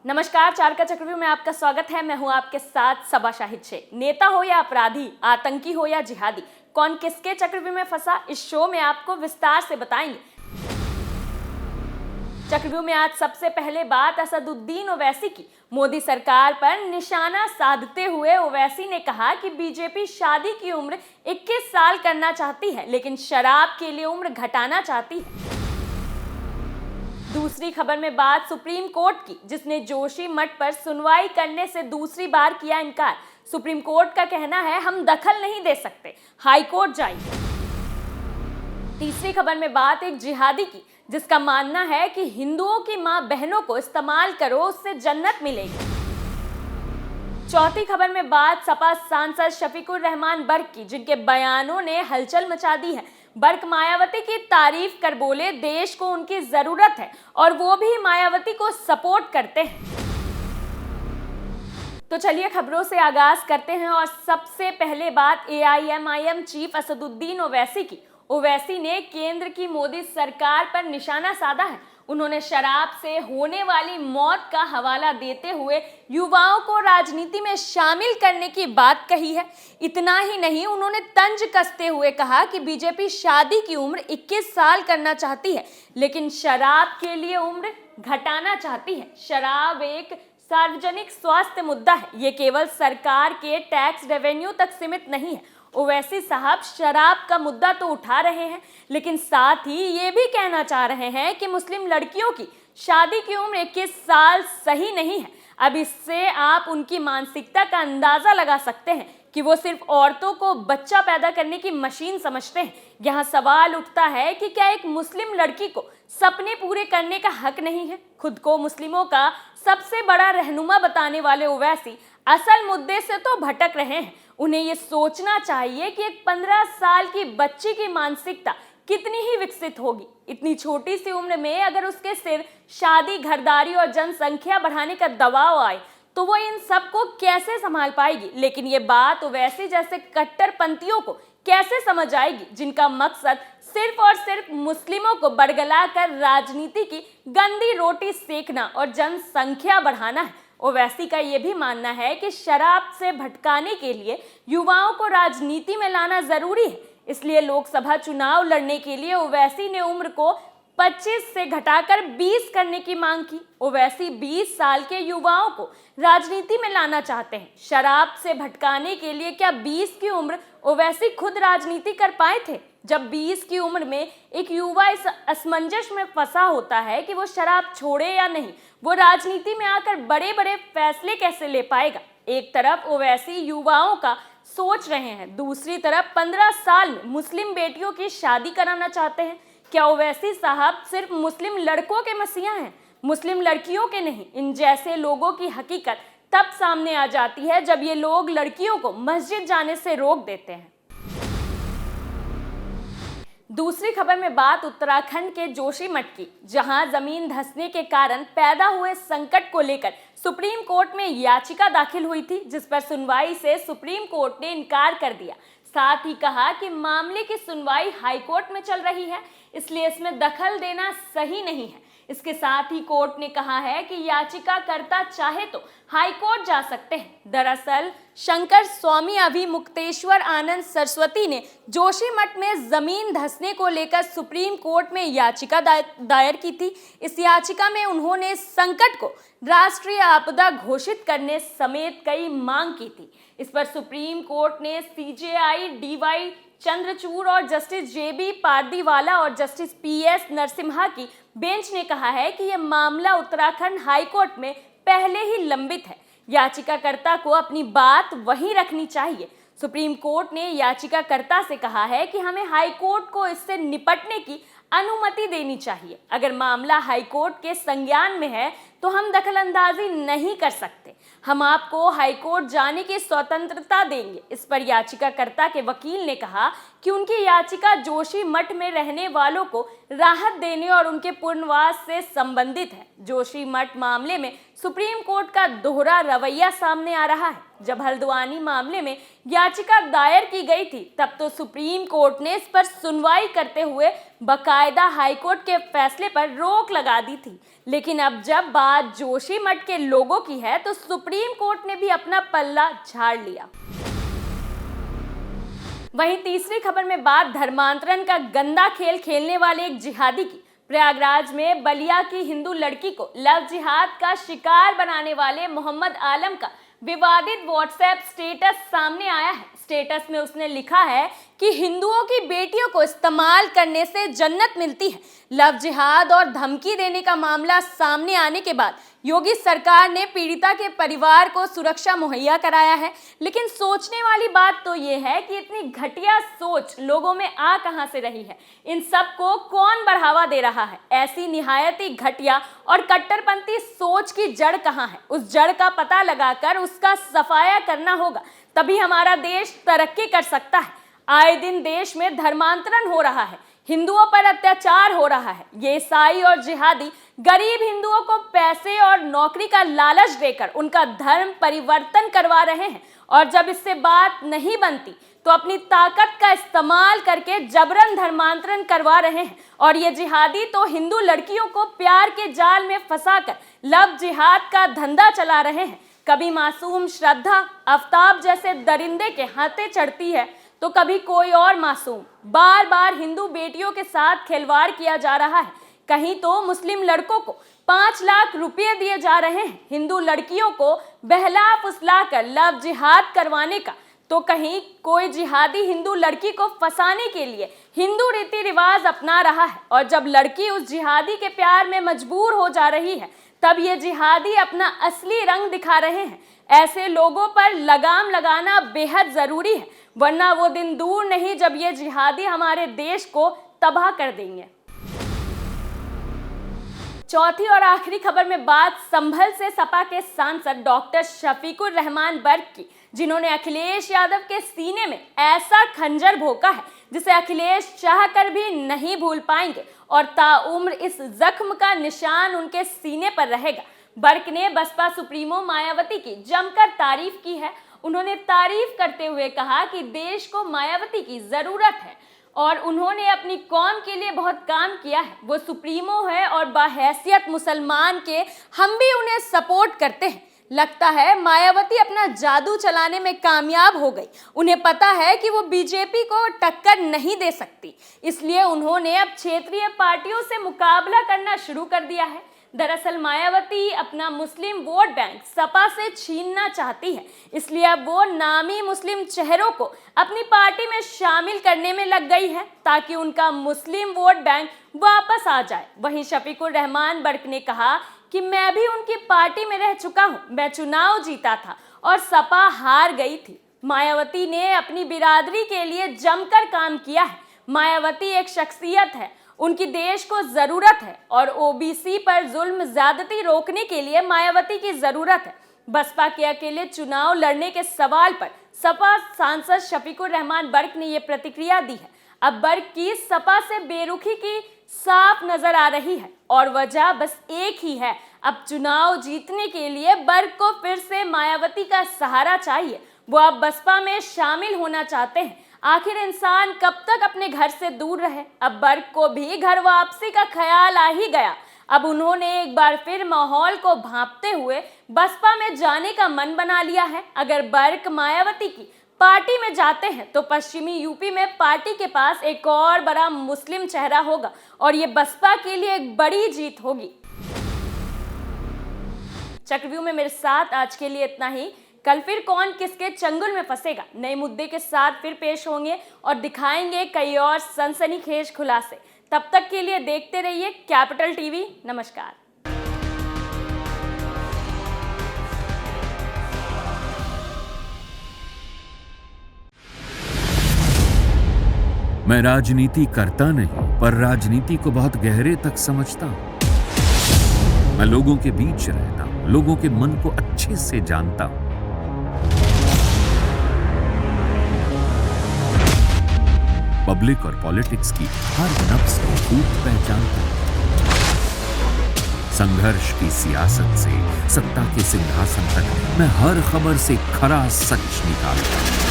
नमस्कार, चार का चक्रव्यूह में आपका स्वागत है। मैं हूं आपके साथ सबा शाहिद शेख। नेता हो या अपराधी, आतंकी हो या जिहादी, कौन किसके चक्रव्यूह में फंसा, इस शो में आपको विस्तार से बताएंगे। चक्रव्यूह में आज सबसे पहले बात असदुद्दीन ओवैसी की। मोदी सरकार पर निशाना साधते हुए ओवैसी ने कहा कि बीजेपी शादी की उम्र 21 साल करना चाहती है, लेकिन शराब के लिए उम्र घटाना चाहती है। दूसरी खबर में बात सुप्रीम कोर्ट की, जिसने जोशी मठ पर सुनवाई करने से दूसरी बार किया इनकार। सुप्रीम कोर्ट का कहना है, हम दखल नहीं दे सकते, हाई कोर्ट जाइए। तीसरी खबर में बात एक जिहादी की, जिसका मानना है कि हिंदुओं की मां बहनों को इस्तेमाल करो, उससे जन्नत मिलेगी। चौथी खबर में बात सपा सांसद शफीकुर रहमान बर्क की, जिनके बयानों ने हलचल मचा दी है। बर्क मायावती की तारीफ कर बोले, देश को उनकी जरूरत है और वो भी मायावती को सपोर्ट करते हैं। तो चलिए खबरों से आगाज करते हैं और सबसे पहले बात एआईएमआईएम चीफ असदुद्दीन ओवैसी की। ओवैसी ने केंद्र की मोदी सरकार पर निशाना साधा है। उन्होंने शराब से होने वाली मौत का हवाला देते हुए युवाओं को राजनीति में शामिल करने की बात कही है। इतना ही नहीं, उन्होंने तंज कसते हुए कहा कि बीजेपी शादी की उम्र 21 साल करना चाहती है, लेकिन शराब के लिए उम्र घटाना चाहती है। शराब एक सार्वजनिक स्वास्थ्य मुद्दा है, ये केवल सरकार के टैक्स रेवेन्यू तक सीमित नहीं है। ओवैसी साहब शराब का मुद्दा तो उठा रहे हैं, लेकिन साथ ही ये भी कहना चाह रहे हैं कि मुस्लिम लड़कियों की शादी की उम्र 21 साल सही नहीं है। अब इससे आप उनकी मानसिकता का अंदाजा लगा सकते हैं कि वो सिर्फ औरतों को बच्चा पैदा करने की मशीन समझते हैं। यहाँ सवाल उठता है कि क्या एक मुस्लिम लड़की को सपने पूरे करने का हक नहीं है? खुद को मुस्लिमों का सबसे बड़ा रहनुमा बताने वाले ओवैसी असल मुद्दे से तो भटक रहे हैं। उन्हें ये सोचना चाहिए कि एक 15 साल की बच्ची की मानसिकता कितनी ही विकसित होगी। इतनी छोटी सी उम्र में अगर उसके सिर शादी, घरदारी और जनसंख्या बढ़ाने का दबाव आए तो वो इन सब को कैसे संभाल पाएगी। लेकिन ये बात ओवैसी जैसे कट्टरपंथियों को कैसे समझ आएगी, जिनका मकसद सिर्फ और सिर्फ मुस्लिमों को बरगला कर राजनीति की गंदी रोटी सेकना और जनसंख्या बढ़ाना है। ओवैसी का ये भी मानना है कि शराब से भटकाने के लिए युवाओं को राजनीति में लाना जरूरी है। इसलिए लोकसभा चुनाव लड़ने के लिए ओवैसी ने उम्र को 25 से घटाकर 20 करने की मांग की। ओवैसी 20 साल के युवाओं को राजनीति में लाना चाहते हैं। शराब से भटकाने के लिए क्या 20 की उम्र ओवैसी खुद राजनीति कर पाए थे? जब 20 की उम्र में एक युवा इस असमंजस में फंसा होता है कि वो शराब छोड़े या नहीं, वो राजनीति में आकर बड़े बड़े फैसले कैसे ले पाएगा? एक तरफ ओवैसी युवाओं का सोच रहे हैं, दूसरी तरफ 15 साल में मुस्लिम बेटियों की शादी कराना चाहते हैं। क्या ओवैसी साहब सिर्फ मुस्लिम लड़कों के मसीहा हैं, मुस्लिम लड़कियों के नहीं? इन जैसे लोगों की हकीकत तब सामने आ जाती है जब ये लोग लड़कियों को मस्जिद जाने से रोक देते हैं। दूसरी खबर में बात उत्तराखंड के जोशी मठ की, जहां जमीन धंसने के कारण पैदा हुए संकट को लेकर सुप्रीम कोर्ट में याचिका दाखिल हुई थी, जिस पर सुनवाई से सुप्रीम कोर्ट ने इनकार कर दिया। साथ ही कहा कि मामले की सुनवाई हाई कोर्ट में चल रही है, इसलिए इसमें दखल देना सही नहीं है। इसके साथ ही कोर्ट ने कहा है कि याचिकाकर्ता चाहे तो हाई कोर्ट जा सकते हैं। दरअसल शंकर स्वामी अभिमुक्तेश्वर आनंद सरस्वती ने जोशी मठ में जमीन धंसने को लेकर सुप्रीम कोर्ट में याचिका दायर की थी। इस याचिका में उन्होंने संकट को राष्ट्रीय आपदा घोषित करने समेत कई मांग की थी। इस पर सुप्रीम कोर्ट ने सीजेआई डीवाई चंद्रचूड़ और जस्टिस जेबी पारदीवाला और जस्टिस पीएस नरसिम्हा की बेंच ने कहा है कि यह मामला उत्तराखंड हाई कोर्ट में पहले ही लंबित है। याचिकाकर्ता को अपनी बात वहीं रखनी चाहिए। सुप्रीम कोर्ट ने याचिकाकर्ता से कहा है कि हमें हाई कोर्ट को इससे निपटने की अनुमति देनी चाहिए। अगर मामला हाई कोर्ट के संज्ञान में है तो हम दखलंदाजी नहीं कर सकते। हम आपको हाई कोर्ट जाने की स्वतंत्रता देंगे। इस पर याचिकाकर्ता के वकील ने कहा कि उनकी याचिका जोशी मठ में रहने वालों को राहत देने और उनके पुनर्वास से संबंधित है। जोशी मठ मामले में सुप्रीम कोर्ट का दोहरा रवैया सामने आ रहा है। जब हल्द्वानी मामले में याचिका दायर की गई थी, तब तो सुप्रीम कोर्ट ने इस पर सुनवाई करते हुए बकायदा हाईकोर्ट के फैसले पर रोक लगा दी थी। लेकिन अब जब बात बात जोशीमठ के लोगों की है तो सुप्रीम कोर्ट ने भी अपना पल्ला झाड़ लिया। वहीं तीसरी खबर में बात धर्मांतरण का गंदा खेल खेलने वाले एक जिहादी की। प्रयागराज में बलिया की हिंदू लड़की को लव जिहाद का शिकार बनाने वाले मोहम्मद आलम का विवादित व्हाट्सएप स्टेटस सामने आया है। स्टेटस में उसने लिखा है कि हिंदुओं की बेटियों को इस्तेमाल करने से जन्नत मिलती है। लव जिहाद और धमकी देने का मामला सामने आने के बाद योगी सरकार ने पीड़िता के परिवार को सुरक्षा मुहैया कराया है। लेकिन सोचने वाली बात तो ये है कि इतनी घटिया सोच लोगों में आ कहां से रही है? इन सब को कौन बढ़ावा दे रहा है? ऐसी निहायत ही घटिया और कट्टरपंथी सोच की जड़ कहां है? उस जड़ का पता लगाकर उसका सफाया करना होगा, तभी हमारा देश तरक्की कर सकता है। आए दिन देश में धर्मांतरण हो रहा है, हिंदुओं पर अत्याचार हो रहा है। ये ईसाई और जिहादी गरीब हिंदुओं को पैसे और नौकरी का लालच देकर उनका धर्म परिवर्तन करवा रहे हैं, और जब इससे बात नहीं बनती तो अपनी ताकत का इस्तेमाल करके जबरन धर्मांतरण करवा रहे हैं। और ये जिहादी तो हिंदू लड़कियों को प्यार के जाल में फंसाकर लव जिहाद का धंधा चला रहे हैं। कभी मासूम श्रद्धा आफ्ताब जैसे दरिंदे के हाथे चढ़ती है तो कभी कोई और मासूम। बार बार हिंदू बेटियों के साथ खिलवाड़ किया जा रहा है। कहीं तो मुस्लिम लड़कों को 5 लाख रुपए दिए जा रहे हैं हिंदू लड़कियों को बहला फुसला कर लव जिहाद करवाने का, तो कहीं कोई जिहादी हिंदू लड़की को फंसाने के लिए हिंदू रीति रिवाज अपना रहा है। और जब लड़की उस जिहादी के प्यार में मजबूर हो जा रही है तब ये जिहादी अपना असली रंग दिखा रहे हैं। ऐसे लोगों पर लगाम लगाना बेहद जरूरी है, वरना वो दिन दूर नहीं जब ये जिहादी हमारे देश को तबाह कर देंगे। चौथी और आखिरी खबर में बात संभल से सपा के सांसद डॉक्टर शफीकुर रहमान बर्क की, जिन्होंने अखिलेश यादव के सीने में ऐसा खंजर भोंका है जिसे अखिलेश चाहकर भी नहीं भूल पाएंगे, और ताउम्र इस जख्म का निशान उनके सीने पर रहेगा। बर्क ने बसपा सुप्रीमो मायावती की जमकर तारीफ की है। उन्होंने तारीफ करते हुए कहा कि देश को मायावती की जरूरत है और उन्होंने अपनी कौम के लिए बहुत काम किया है। वो सुप्रीमो है और बाहैसियत मुसलमान के हम भी उन्हें सपोर्ट करते हैं। लगता है मायावती अपना जादू चलाने में कामयाब हो गई। उन्हें पता है कि वो बीजेपी को टक्कर नहीं दे सकती, इसलिए उन्होंने अब क्षेत्रीय पार्टियों से मुकाबला करना शुरू कर दिया है। दरअसल मायावती अपना मुस्लिम वोट बैंक सपा से छीनना चाहती है, इसलिए अब वो नामी मुस्लिम चेहरों को अपनी पार्टी में शामिल करने में लग गई है ताकि उनका मुस्लिम वोट बैंक वापस आ जाए। वहीं शफीकुर रहमान बर्क ने कहा कि मैं भी उनकी पार्टी में रह चुका हूं, मैं चुनाव जीता था और सपा हार गई थी। मायावती ने अपनी बिरादरी के लिए जमकर काम किया है। मायावती एक शख्सियत है, उनकी देश को जरूरत है और ओबीसी पर जुल्म ज्यादती रोकने के लिए मायावती की जरूरत है। बसपा के अकेले चुनाव लड़ने के सवाल पर सपा सांसद शफीकुर रहमान बर्क ने ये प्रतिक्रिया दी है। अब बर्क की सपा से बेरुखी की साफ नजर आ रही है और वजह बस एक ही है, अब चुनाव जीतने के लिए बर्क को फिर से मायावती का सहारा चाहिए। वो अब बसपा में शामिल होना चाहते हैं। आखिर इंसान कब तक अपने घर से दूर रहे? अब बर्क को भी घर वापसी का ख्याल आ ही गया। अब उन्होंने एक बार फिर माहौल को भांपते हुए बसपा में जाने का मन बना लिया है। अगर बर्क मायावती की पार्टी में जाते हैं तो पश्चिमी यूपी में पार्टी के पास एक और बड़ा मुस्लिम चेहरा होगा और ये बसपा के लिए एक बड़ी जीत होगी। चक्रव्यूह में मेरे साथ आज के लिए इतना ही। कल फिर कौन किसके चंगुल में फंसेगा नए मुद्दे के साथ फिर पेश होंगे और दिखाएंगे कई और सनसनीखेज खुलासे। तब तक के लिए देखते रहिए कैपिटल टीवी। नमस्कार। मैं राजनीति करता नहीं, पर राजनीति को बहुत गहरे तक समझता हूं। मैं लोगों के बीच रहता हूं, लोगों के मन को अच्छे से जानता हूं। पब्लिक और पॉलिटिक्स की हर नब्ज को खूब पहचानता हूं। संघर्ष की सियासत से सत्ता के सिंहासन तक मैं हर खबर से खरा सच निकालता हूं।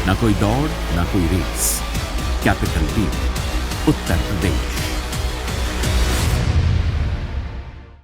ना कोई दौड़, ना कोई race. Capital TV, Uttar Pradesh.